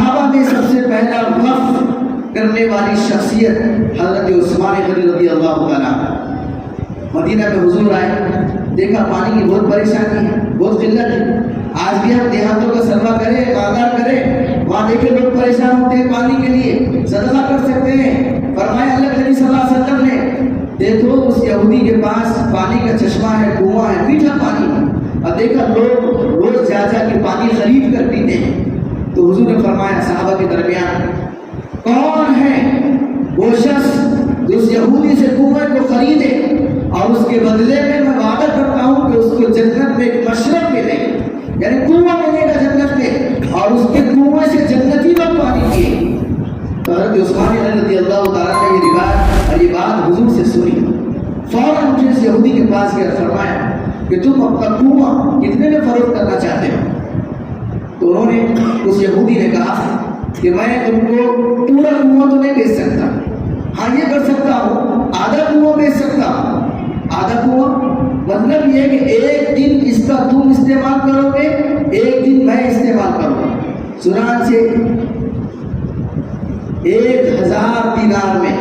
صحابہ میں سب سے پہلا وقف کرنے والی شخصیت حضرت عثمان غنی رضی اللہ تعالیٰ. مدینہ میں حضور آئے، دیکھا پانی کی بہت پریشانی ہے، بہت قلت ہے. آج بھی ہم دیہاتوں کا سروا کریں، بازار کریں، وہاں دیکھیں لوگ پریشان ہوتے ہیں پانی کے لیے، صدقہ کر سکتے ہیں. فرمایا اللہ کے نبی صلی اللہ علیہ وسلم نے، دیکھو اس یہودی کے پاس پانی کا چشمہ ہے، کنواں ہے، میٹھا پانی ہے، اور دیکھا لوگ روز جا جا کے پانی خرید کر پیتے ہیں. تو حضور نے فرمایا صحابہ کے درمیان کون ہے وہ شخص جو اس یہودی سے کنویں کو خریدے اور اس کے بدلے میں وعدہ کرتا ہوں کہ اس کو جنت میں ایک مشرب ملے، یعنی کنواں ملے گا جنت میں، اور اس کے کنویں سے جنتی لوگ پانی پیے. تو حضرت عثمان رضی اللہ تعالیٰ نے یہ روایت اور یہ بات حضور سے سنی، فوراً مجھے اس یہودی کے پاس گیا، فرمایا کہ تم اپنا کنواں کتنے میں فروخت کرنا چاہتے ہو؟ تو انہوں نے، اس یہودی نے کہا کہ میں تم کو پورا کنواں تو نہیں بیچ سکتا، ہاں یہ کر سکتا ہوں آدھا کنواں بیچ سکتا ہوں. آدھا کنواں مطلب یہ کہ ایک دن اس کا تم استعمال کرو گے، ایک دن میں استعمال کروں گا. چنانچہ 1000 دینار میں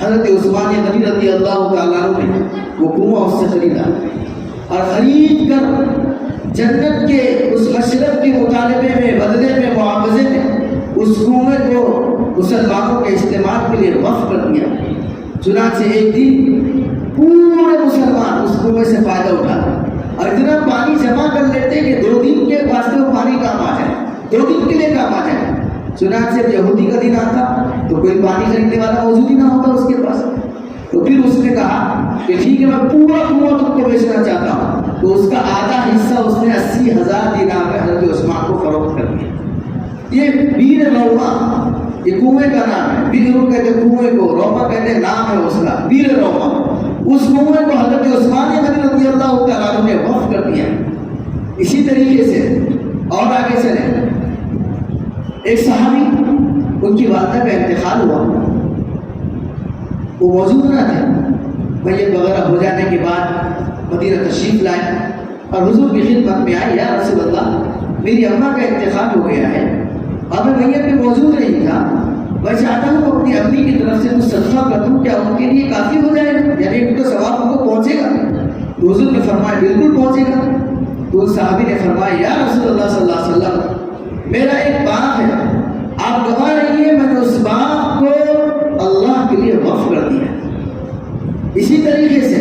حضرت عثمان غنی رضی اللہ تعالیٰ عنہ نے وہ کنواں اس سے خریدا، اور خرید کر جنت کے اس مشرب کے مطالبے میں، بدلے میں، معاوضے میں اس کنویں کو مسلمانوں کے استعمال کے لیے وقف کر دیا. چنانچہ ایک دن پورے مسلمان اس کنویں سے فائدہ اٹھاتے اور اتنا پانی جمع کر لیتے کہ 2 دن کے واسطے وہ پانی کام آ جائے، 2 دن کے لیے کام آ جائے. چنانچہ یہودی کا دن آتا تو کوئی پانی خریدنے والا موجود ہی نہ ہوتا اس کے پاس. تو پھر اس نے کہا کہ ٹھیک ہے میں پورا کنواں تم کو بیچنا چاہتا ہوں. تو اس کا آدھا حصہ اس نے 80,000 دینار میں حضرت عثمان کو فروخت کر دیا. یہ بیر روما، یہ کنویں کا نام ہے. بیر کہتے ہیں کنویں کو، روما کہتے ہیں نام ہے اس کا، بیر روما. اس کنویں کو حضرت عثمان غنی رضی اللہ تعالیٰ عنہ نے وقف کر دیا. اسی طریقے سے اور آگے چلیں، ایک صحابی ان کی والدہ کا انتقال ہوا، وہ موجود نہ تھے. میت وغیرہ ہو جانے کے بعد مدینہ تشریف لائے اور حضور کی خدمت میں آئے، یا رسول اللہ میری اماں کا انتقال ہو گیا ہے اور میں میت میں موجود نہیں تھا، میں چاہتا ہوں اپنی امی کی طرف سے کچھ صدقہ کر دوں، کیا ان کے لیے کافی ہو جائے گا، یعنی ان کا ثواب ان کو پہنچے گا؟ تو حضور نے فرمایا بالکل پہنچے گا. تو صحابی نے فرمایا یا رسول اللہ صلی اللہ علیہ وسلم میرا ایک باغ ہے، آپ گواہ رہیے میں نے اس باغ کو اللہ کے لیے وقف کر دیا. اسی طریقے سے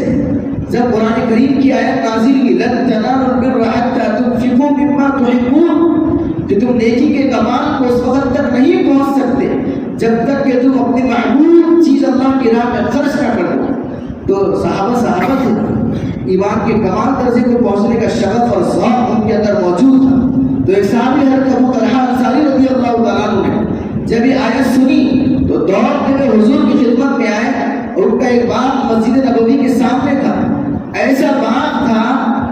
جب قرآن کریم کی آیت نازل کی لن تنالوا البر حتى تنفقوا مما تحبون، کہ تم نیکی کے کمال کو اس وقت تک نہیں پہنچ سکتے جب تک کہ تم اپنی محبوب چیز اللہ کی راہ میں خرچ نہ کرو. تو صحابہ ایمان کے کمال درجے کو پہنچنے کا شغف اور ذوق ان کے اندر موجود تھا. تو ایک صحابی حضرت ابو طلحہ انصاری رضی اللہ تعالیٰ عنہ نے جب یہ آیت سنی تو دوڑتے ہوئے حضور کی خدمت میں آئے، اور ان کا ایک باغ مسجد نبوی کے سامنے تھا. ایسا باغ تھا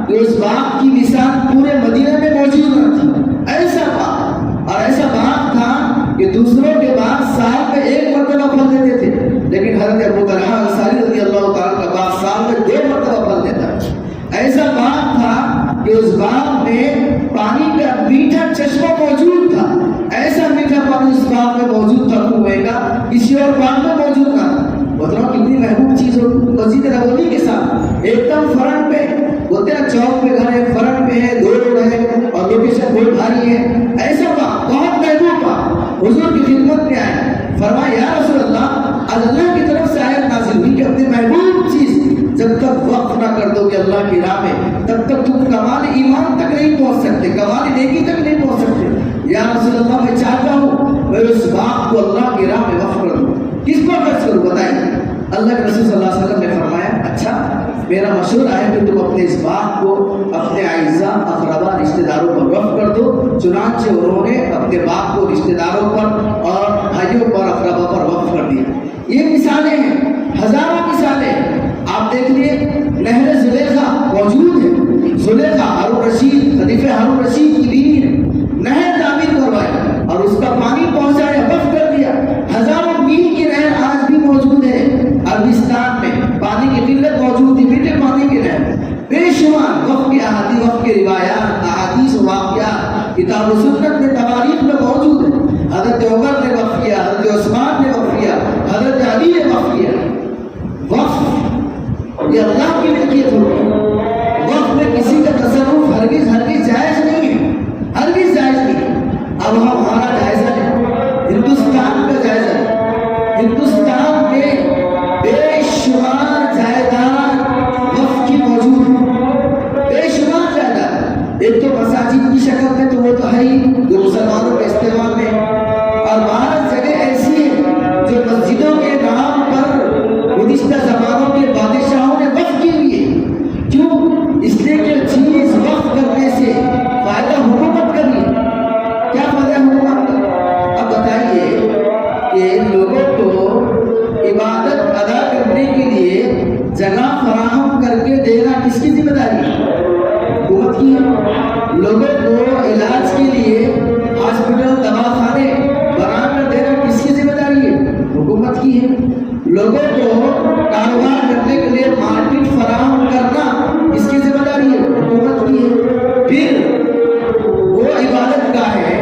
کہ اس باغ کی مثال پورے مدینہ میں موجود نہ تھی. ایسا باغ، اور ایسا باغ تھا کہ دوسروں کے باغ سال میں 1 مرتبہ پھل دیتے تھے، لیکن حضرت ابو طلحہ انصاری رضی اللہ تعالیٰ کا باغ سال میں 2 مرتبہ پھل دیتا. ایسا باغ تھا کہ اس باغ میں پانی کا میٹھا چشمہ موجود تھا. ایسا میٹھا پانی اس باغ میں موجود تھا کنویں کا، کسی اور باغ میں موجود نہ تھا. بتاؤ کتنی محبوب چیز ہو. مسجد نبوی کے ساتھ ایک دم فرنٹ پہ ہوتے ہیں، چوک پہ گھر ہے، فرنٹ پہ ہے، 2 روڈ ہے اور لوکیشن بہت بھاری ہے. ایسا باغ بہت محبوب باغ. حضور کی خدمت میں آئے، فرمایا یا رسول اللہ آج اللہ کی طرف سے آیت نازل ہوئی کہ اپنی محبوب چیز جب تک وقف نہ کر دو گے اللہ کی راہ میں تب تک تم کمال ایمان تک نہیں پہنچ سکتے، کمال نیکی تک نہیں پہنچ سکتے. یا رسول اللہ میں چاہتا ہوں میں اس باغ کو اللہ کی راہ میں وقف کر دوں. کس پر خرچ کروں بتائیے؟ اللہ کے رسول صلی اللہ علیہ وسلم نے فرمایا اچھا میرا مشورہ ہے کہ تم اپنے اس باغ کو اپنے اعزاء اقربا رشتہ داروں پر وقف کر دو. چنانچہ انہوں نے اپنے باغ کو رشتہ داروں پر اور بھائیوں پر، اقربا پر وقف کر دیا. یہ مثالیں ہیں، ہزاروں مثالیں. آپ دیکھ لیے نہر زلیخا موجود ہے. زلیخا ہارون رشید، خلیفہ ہارون رشید کی بیوی نے نہر تعمیر کروائی اور اس کا پانی پہنچایا، وقف کر دیا. ہزاروں میل کی نہر آج بھی موجود ہے عربستان میں. پانی کی قلت موجود تھی، میٹھے پانی کی نہر. بے شمار وقف کی احادیث، وقف کی روایات، احادیث و واقعات کتاب و سنت میں تواریخ میں موجود ہے. حضرت عثمان نے وقف کیا، حضرت علی نے وقف کیا۔ وقف یہ اللہ کی ملکیت ہوتی ہے۔ وقف میں کسی کا تصرف ہرگز جائز نہیں ہے، ہرگز جائز نہیں ہے۔ اب ہمارا جائزہ ہے، ہندوستان کا جائزہ ہے۔ ہندوستان میں بے شمار جائیداد وقف کی موجود ہے، بے شمار جائیداد۔ ایک تو مساجد کی شکل میں تو وہ تو ہے ہی جو مسلمانوں کے استعمال میں، اور بعض جگہ ایسی ہے جو مسجدوں کے نام پر گزشتہ زمانوں کے بادشاہوں نے وقف کی ہوئی ہے۔ کیوں؟ اس لیے کہ چیز وقف کرنے سے فائدہ حکومت کا بھی ہے۔ کیا فائدہ حکومت کا؟ اب بتائیے کہ لوگوں کو عبادت ادا کرنے کے لیے جگہ فراہم کر کے دینا کس کی ذمہ داری ہے؟ حکومت کی ہے۔ لوگوں کو علاج کے لیے ہاسپٹل دواخانے بنا کر دینا کس کی ذمہ داری ہے؟ حکومت کی ہے۔ لوگوں کو کاروبار کرنے کے لیے مارکیٹ فراہم کرنا کس کی ذمہ داری ہے؟ حکومت کی ہے۔ پھر وہ عبادت گاہ ہے،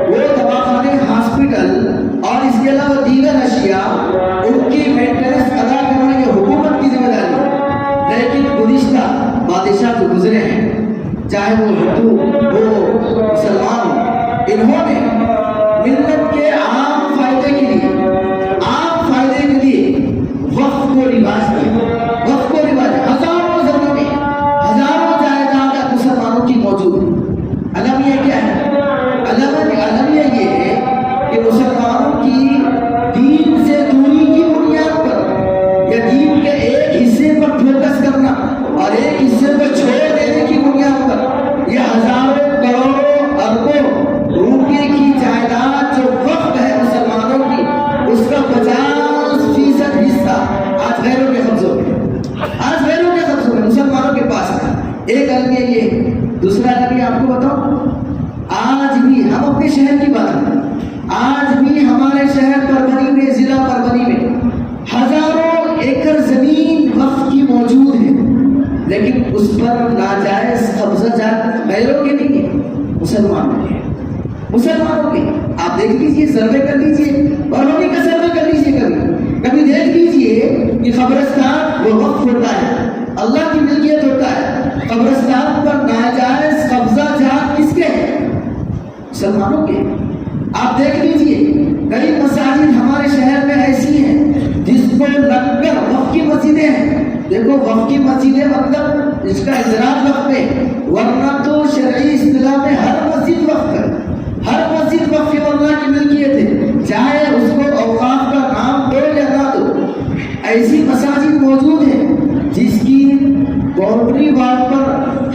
وہ دواخانے، ہاسپٹل اور اس کے علاوہ دیگر اشیاء، ان کی مینٹیننس ادا کرنا یہ حکومت کی ذمہ داری ہے۔ لیکن گزشتہ بادشاہ جو گزرے ہیں، چاہے وہ ہندو ہو مسلمان ہو، انہوں نے ملت کے عام فائدے کے لیے وقف کو رواج کیا۔ وقف کو رواج ہزاروں زمینیں، ہزاروں جائیداد مسلمانوں کی موجود ہے۔ المیہ کیا ہے؟ المیہ یہ ہے کہ مسلمانوں کی دین سے دوری کی بنیاد پر یا دین کے ایک حصے پر فوکس کرنا اور ایک حصے کو چھوڑ دینے کی بنیاد پر یہ ہزاروں کروڑوں اربوں روپے کی جائیداد جو وقف ہے مسلمانوں کی، اس کا 50% حصہ آج غیروں کے قبضوں میں مسلمانوں کے پاس ہے۔ ایک المیہ یہ۔ دوسرا المیہ آپ کو بتاؤں، آج بھی ہم اپنے شہر کی بات کریں، آج بھی ہمارے شہر پربھنی میں، ضلع پربھنی میں ہزاروں ایکڑ زمین وقف کی موجود ہے، لیکن اس پر ناجائز قبضہ جات غیروں کے نہیں ہے، مسلمانوں کے۔ آپ دیکھ لیجئے، سروے کر لیجئے، پربھنی کا سروے کر لیجئے، کبھی دیکھ لیجئے کہ قبرستان وہ وقف ہوتا ہے، اللہ کی ملکیت ہوتا ہے، قبرستان پر ناجائز قبضہ جات کس کے ہیں؟ مسلمانوں کے۔ آپ دیکھ لیجئے کئی مساجد ہمارے شہر میں ایسی ہیں جس کو لگ کر وقف کی مسجدیں ہیں۔ دیکھو وقف کی مسجدیں مطلب اس کا اجراء وقف ہے، ورنہ تو شرعی اصطلاح میں ہر مسجد وقف ہے، ہر مسجد وقف اللہ کی ملکیت ہے، چاہے اس کو اوقاف کا نام دو یا نہ دو۔ ایسی مساجد موجود ہیں جس کی باؤنڈری وال پر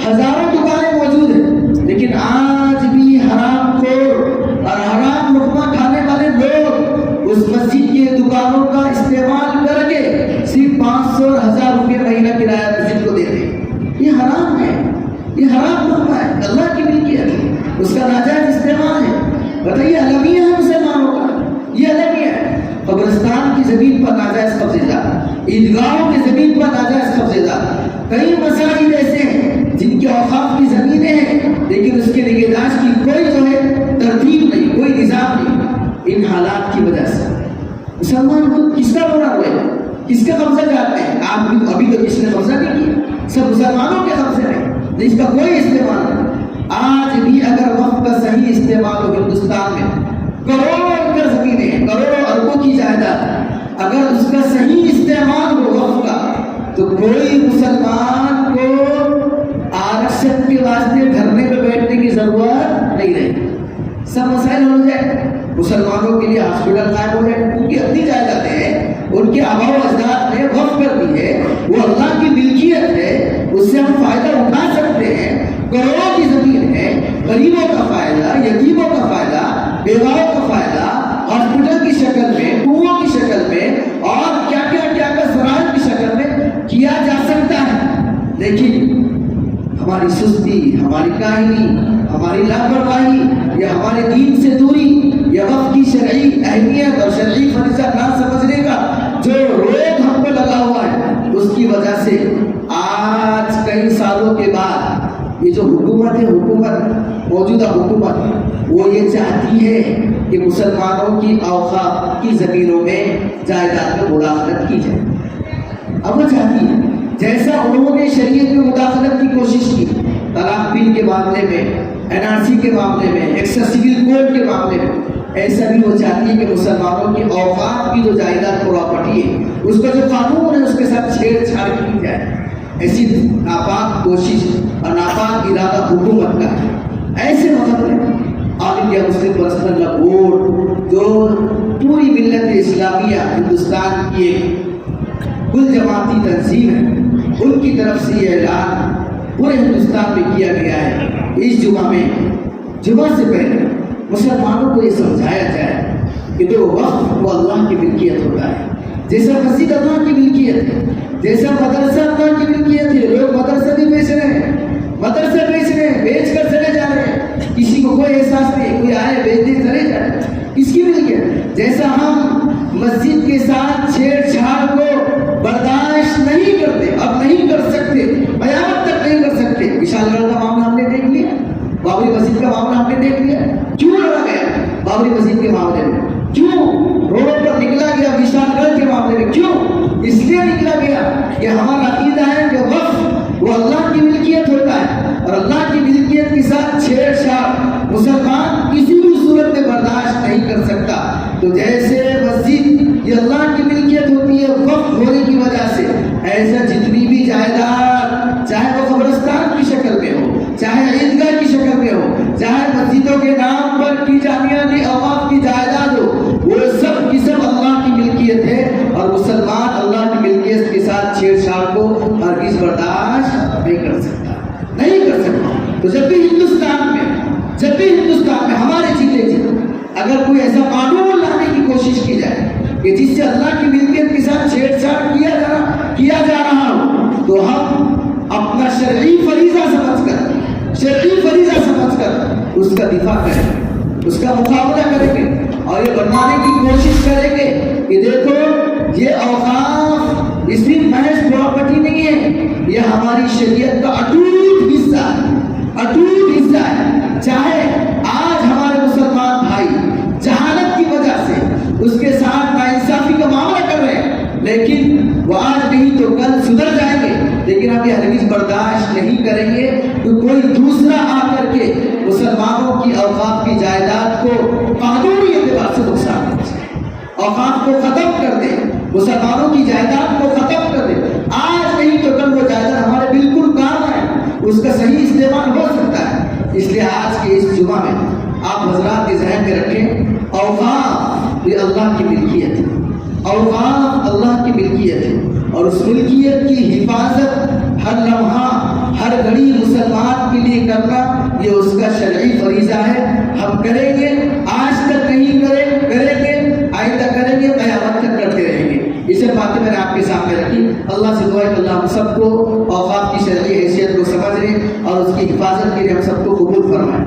ہزاروں دکانیں موجود ہیں، لیکن آج بھی حرام خور اور حرام لقمہ کھانے والے لوگ اس مسجد کے دکانوں کا استعمال کر کے صرف 500 اور 1000 روپے مہینہ کرایہ مسجد کو دے رہے ہیں۔ یہ حرام ہے، یہ حرام لقمہ ہے، اللہ کی ملکیت ہے، اس کا ناجائز استعمال ہے۔ بتائیے المیہ ہے مسلمانوں کا، یہ المیہ ہے۔ قبرستان کی زمین پر ناجائز قبضے دار، عیدگاہوں کی زمین پر ناجائز قبضے دار، کئی مساجد ایسے ہیں جن کے اوقاف کی زمینیں ہیں لیکن اس کے نگہداشت کی کوئی جو ہے ترتیب نہیں، کوئی نظام نہیں۔ ان حالات کی وجہ سے مسلمان کو کس کا بنا ہوئے، کس کا قبضہ جاتے ہیں؟ آپ ابھی تو کس نے قبضہ نہیں کیا، سب مسلمانوں کے قبضے ہیں، جس کا کوئی استعمال نہیں۔ آج بھی اگر وقت کا صحیح استعمال ہو ہندوستان میں کروڑوں ایکڑ زمینیں ہیں، کروڑوں اربوں کی جائیداد، اگر اس کا صحیح استعمال ہو وقت کا تو کوئی مسلمان کو آرکشن کے واسطے دھرنے پہ بیٹھنے کی ضرورت نہیں رہے، سب مسائل ہو جائے۔ مسلمانوں کے لیے ہاسپٹل قائم ہو جائے، ان کی اپنی جائیدادیں ہیں، ان کے آباء و اجداد نے وقف کر دی ہے، وہ اللہ کی ملکیت ہے، اس سے ہم فائدہ اٹھا سکتے ہیں۔ کروڑوں کی زمین ہے، غریبوں کا فائدہ، یتیموں کا فائدہ، بیواؤں کا فائدہ، ہاسپٹل کی شکل میں، کنووں کی شکل میں اور کیا کا ذرائع کی شکل میں کیا جا سکتا ہے۔ لیکن ہماری سستی، ہماری کاہلی، ہماری لاپرواہی یا ہمارے دین سے دوری یا وقت کی شرعی اہمیت اور شرعی فریضہ نہ سمجھنے کا جو روگ ہم کو لگا ہوا ہے، اس کی وجہ سے آج کئی سالوں کے بعد یہ جو حکومت ہے، موجودہ حکومت وہ یہ چاہتی ہے کہ مسلمانوں کی اوقاف کی زمینوں میں جائیداد میں مداخلت کی جائے. اب وہ چاہتی ہے جیسا انہوں نے شریعت میں مداخلت کی کوشش کی طلاق بل کے معاملے میں, NRC کے معاملے میں, ایکسس سول کوڈ کے معاملے میں, ایسا بھی وہ چاہتی ہے کہ مسلمانوں کی اوقاف کی جو جائیداد پراپرٹی ہے اس کا جو قانون ہے اس کے ساتھ چھیڑ چھاڑ کی جائے. ایسی ناپاک کوشش اور ناپاک ارادہ حکومت کا ہے. ایسے وقت میں آل انڈیا مسلم پرسنل لا بورڈ جو پوری ملت اسلامیہ ہندوستان کی ایک کل جماعتی تنظیم ہے, ان کی طرف سے یہ اعلان پورے ہندوستان میں کیا گیا ہے. اس جمعہ سے پہلے مسلمانوں کو یہ سمجھایا جائے کہ جو وقت وہ اللہ کی ملکیت ہوتا ہے. جیسا مسجد اللہ کی ملکیت ہے, جیسا مدرسہ اللہ کی ملکیت ہے. لوگ مدرسہ بھی بیچ رہے ہیں, مدرسہ بیچ رہے ہیں, بیچ کر چلے جا رہے ہیں, کسی کو کوئی احساس نہیں, کوئی آئے بیچ دے چلے جائے, کس کی ملکیت. جیسا ہم مسجد کے ساتھ چھیڑ چھاڑ کو برداشت نہیں کرتے, اب نہیں کر سکتے, قیامت تک نہیں کر سکتے. وشال گڑھ کا معاملہ ہم نے دیکھ لیا, بابری مسجد کا معاملہ ہم نے دیکھ لیا. کیوں لڑا گیا بابری مسجد کے معاملے میں, کیوں روڈ پر نکلا گیا وشال گڑھ کے معاملے میں, کیوں اس لیے نکلا گیا کہ ہمارا عقیدہ ہے کہ وقف وہ اللہ کی ملکیت ہوتا ہے, اور اللہ کی ملکیت کے ساتھ چھیڑ چھاڑ مسلمان کسی بھی صورت میں برداشت نہیں کر سکتا. تو جیسے مسجد یہ اللہ کی ملکیت ہوتی ہے وقف ہونے کی وجہ سے, ایسا جتنی بھی جائیداد چاہے وہ قبرستان کی شکل میں ہو, چاہے عیدگاہ کی شکل میں ہو, چاہے مسجدوں کے نام پر کی جانے والی اوقاف کی جائیداد ہو, وہ سب کی سب اللہ کی ملکیت ہے. اور مسلمان اللہ کی ملکیت کے ساتھ چھیڑ چھاڑ کو ہرگز برداشت نہیں کر سکتا, نہیں کر سکتا. تو جب بھی ہندوستان میں ہمارے جیتے جی اگر کوئی ایسا قانون لانے کی کوشش کی جائے کہ جس سے اللہ کی ملکیت کے ساتھ چھیڑ چھاڑ کیا جا رہا ہو, تو ہم اپنا شرعی فریضہ سمجھ کر اس کا دفاع کریں گے, اس کا مقابلہ کریں گے, اور یہ بنانے کی کوشش کریں گے کہ دیکھو یہ اوقاف اس صرف محض پراپرٹی نہیں ہے, یہ ہماری شریعت کا اٹوٹ حصہ ہے. چاہے آج ہمارے مسلمان بھائی جہالت کی وجہ سے اس کے ساتھ ناانصافی کا معاملہ کر رہے ہیں, لیکن وہ آج نہیں تو کل سدھر جائیں گے. لیکن ہم یہ ہرگز برداشت نہیں کریں گے کہ کوئی دوسرا آ کر کے مسلمانوں کی اوقاف کی جائیداد کو قانونی اعتبار سے نقصان پہنچائے, اوقاف کو ختم کر دے, مسلمانوں کی جائیداد کو ختم کر دے. آج نہیں تو کل وہ جائیداد ہمارے بالکل کام ہے, اس کا صحیح استعمال ہو سکتا ہے. اس لیے آج کے اس جمعہ میں آپ حضرات کے ذہن میں رکھیں اوقاف یہ اللہ کی ملکیت ہے, اوقاف اللہ کی ملکیت ہے, اور اس ملکیت کی حفاظت ہر لمحہ ہر گھڑی مسلمان کے لیے کرنا یہ اس کا شرعی فریضہ ہے. ہم کریں گے, آج تک نہیں کریں گے, آئندہ کریں گے, قیامت تک کرتے رہیں گے. اسے باتیں میں نے آپ کے سامنے رکھی. اللہ سے دعا ہے کہ اللہ ہم سب کو اوقاف کی شرعی حیثیت کو سمجھنے اور اس کی حفاظت کے لیے ہم سب کو قبول فرمائے.